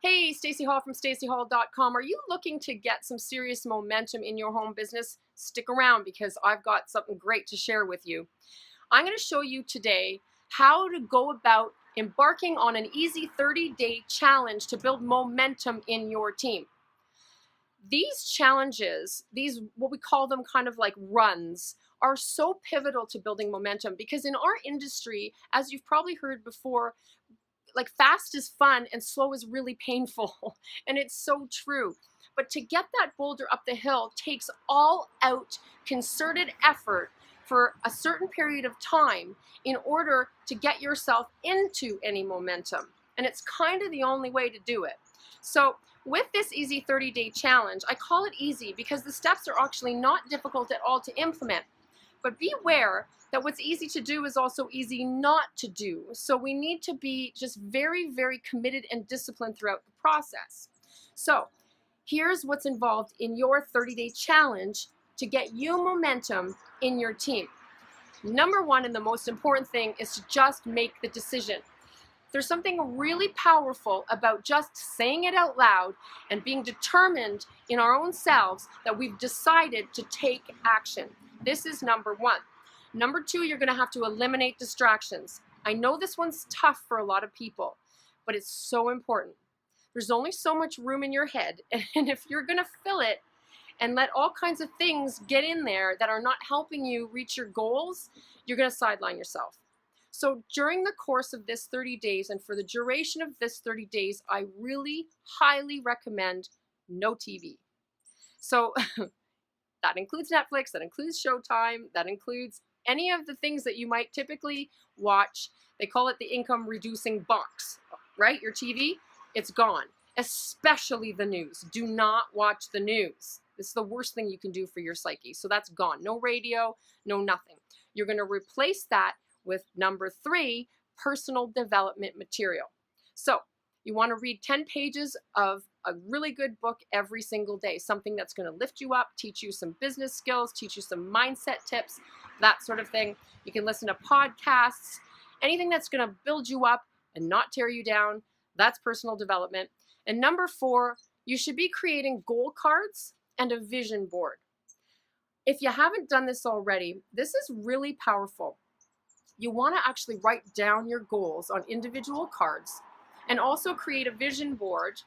Hey, Stacey Hall from staceyhall.com. Are you looking to get some serious momentum in your home business? Stick around because I've got something great to share with you. I'm going to show you today how to go about embarking on an easy 30-day challenge to build momentum in your team. These challenges, these what we call them kind of like runs, are so pivotal to building momentum because in our industry, as you've probably heard before, like fast is fun and slow is really painful. And it's so true. But to get that boulder up the hill takes all out concerted effort for a certain period of time in order to get yourself into any momentum. And it's kind of the only way to do it. So with this easy 30-day challenge, I call it easy because the steps are actually not difficult at all to implement. But beware that what's easy to do is also easy not to do. So we need to be just very, very committed and disciplined throughout the process. So here's what's involved in your 30-day challenge to get you momentum in your team. Number one, and the most important thing, is to just make the decision. There's something really powerful about just saying it out loud and being determined in our own selves that we've decided to take action. This is number one. Number two, you're going to have to eliminate distractions. I know this one's tough for a lot of people, but it's so important. There's only so much room in your head, and if you're going to fill it and let all kinds of things get in there that are not helping you reach your goals, you're going to sideline yourself. So during the course of this 30 days and for the duration of this 30 days, I really highly recommend no TV. So that includes Netflix, that includes Showtime, that includes any of the things that you might typically watch. They call it the income reducing box, right? Your TV, it's gone, especially the news. Do not watch the news. This is the worst thing you can do for your psyche. So that's gone. No radio, no nothing. You're going to replace that with number three, personal development material. So you want to read 10 pages of a really good book every single day, something that's going to lift you up, teach you some business skills, teach you some mindset tips, that sort of thing. You can listen to podcasts, anything that's going to build you up and not tear you down. That's personal development. And number four, you should be creating goal cards and a vision board. If you haven't done this already, this is really powerful. You want to actually write down your goals on individual cards and also create a vision board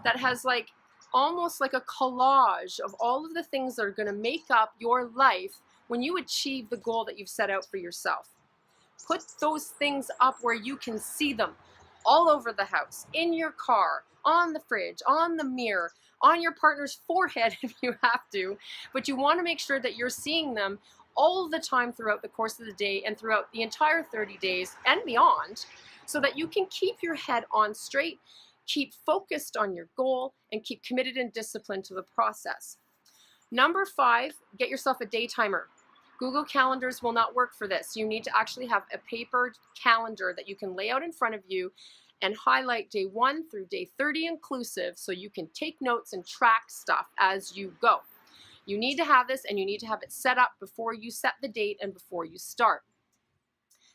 that has like almost like a collage of all of the things that are going to make up your life when you achieve the goal that you've set out for yourself. Put those things up where you can see them all over the house, in your car, on the fridge, on the mirror, on your partner's forehead if you have to, but you want to make sure that you're seeing them all the time throughout the course of the day and throughout the entire 30 days and beyond, so that you can keep your head on straight, keep focused on your goal, and keep committed and disciplined to the process. Number five, get yourself a day timer. Google Calendars will not work for this. You need to actually have a paper calendar that you can lay out in front of you and highlight day 1 through day 30 inclusive so you can take notes and track stuff as you go. You need to have this, and you need to have it set up before you set the date and before you start.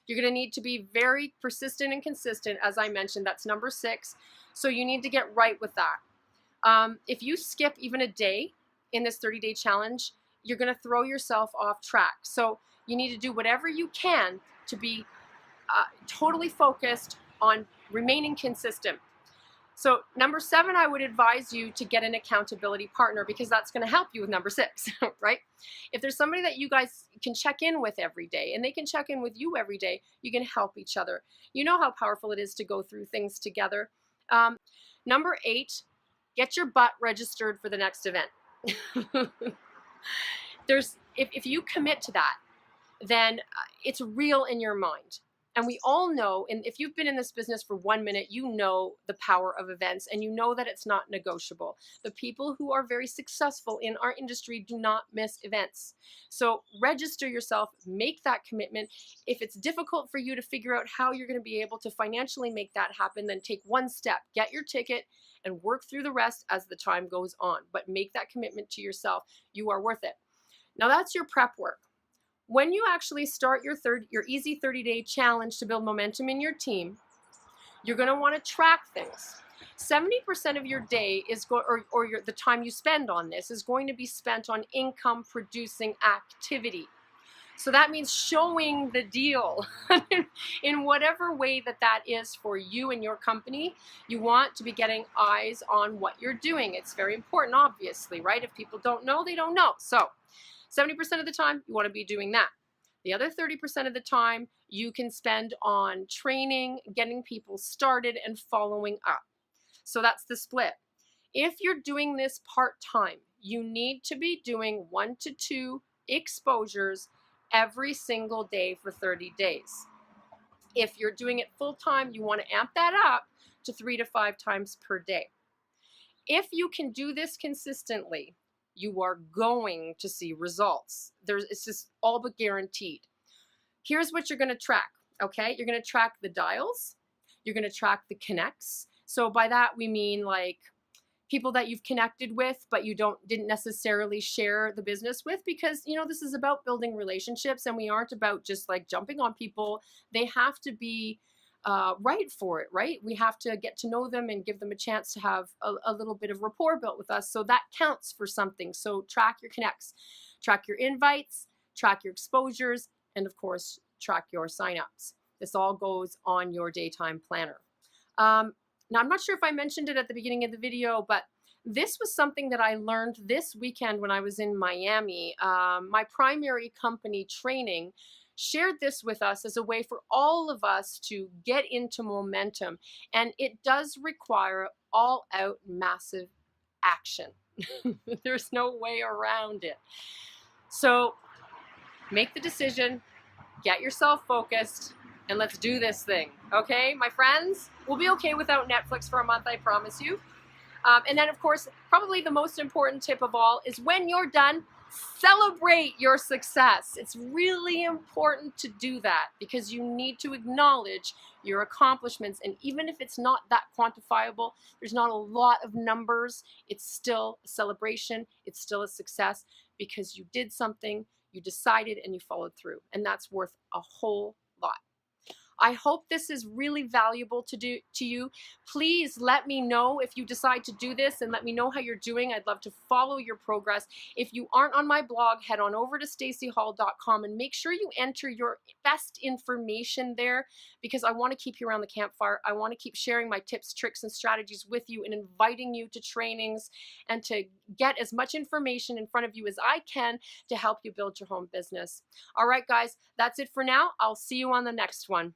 You're going to need to be very persistent and consistent, as I mentioned. That's number 6. So you need to get right with that. If you skip even a day in this 30-day challenge, you're going to throw yourself off track. So you need to do whatever you can to be totally focused on remaining consistent. So number 7, I would advise you to get an accountability partner because that's going to help you with number 6, right? If there's somebody that you guys can check in with every day and they can check in with you every day, you can help each other. You know how powerful it is to go through things together. Number 8, get your butt registered for the next event. If you commit to that, then it's real in your mind. And we all know, and if you've been in this business for 1 minute, you know the power of events, and you know that it's not negotiable. The people who are very successful in our industry do not miss events. So register yourself, make that commitment. If it's difficult for you to figure out how you're going to be able to financially make that happen, then take one step, get your ticket, and work through the rest as the time goes on. But make that commitment to yourself. You are worth it. Now that's your prep work. When you actually start your easy 30-day challenge to build momentum in your team, you're going to want to track things. 70% of your day is the time you spend on this is going to be spent on income producing activity. So that means showing the deal in whatever way that that is for you and your company. You want to be getting eyes on what you're doing. It's very important, obviously, right? If people don't know, they don't know. So 70% of the time, you want to be doing that. The other 30% of the time, you can spend on training, getting people started, and following up. So that's the split. If you're doing this part-time, you need to be doing 1 to 2 exposures every single day for 30 days. If you're doing it full-time, you want to amp that up to 3 to 5 times per day. If you can do this consistently, you are going to see results. It's just all but guaranteed. Here's what you're going to track, okay? You're going to track the dials. You're going to track the connects. So by that, we mean like people that you've connected with, but you didn't necessarily share the business with, because, you know, this is about building relationships, and we aren't about just like jumping on people. They have to be right for it, right? We have to get to know them and give them a chance to have a little bit of rapport built with us. So that counts for something. So track your connects, track your invites, track your exposures, and of course, track your signups. This all goes on your daytime planner. Now, I'm not sure if I mentioned it at the beginning of the video, but this was something that I learned this weekend when I was in Miami. My primary company training shared this with us as a way for all of us to get into momentum. And it does require all-out massive action. There's no way around it. So make the decision, get yourself focused, and let's do this thing, okay, my friends? We'll be okay without Netflix for a month, I promise you. And then, of course, probably the most important tip of all is when you're done, celebrate your success. It's really important to do that because you need to acknowledge your accomplishments. And even if it's not that quantifiable, there's not a lot of numbers, it's still a celebration, it's still a success because you did something, you decided, and you followed through. And that's worth a whole lot. I hope this is really valuable to you. Please let me know if you decide to do this and let me know how you're doing. I'd love to follow your progress. If you aren't on my blog, head on over to stacyhall.com and make sure you enter your best information there because I want to keep you around the campfire. I want to keep sharing my tips, tricks, and strategies with you and inviting you to trainings and to get as much information in front of you as I can to help you build your home business. All right, guys, that's it for now. I'll see you on the next one.